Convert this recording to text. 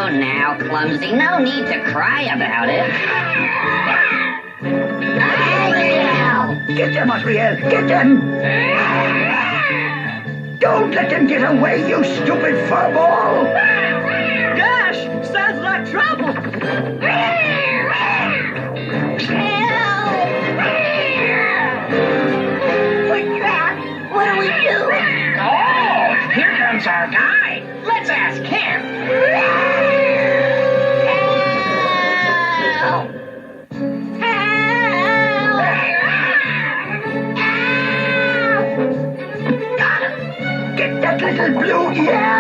now, Clumsy. No need to cry about it. Get them, Azrael! Get them! Don't let them get away, you stupid furball! Gosh, sounds like trouble. What do we do? Oh, here comes our guide. Let's ask him. Get that little blue, yeah!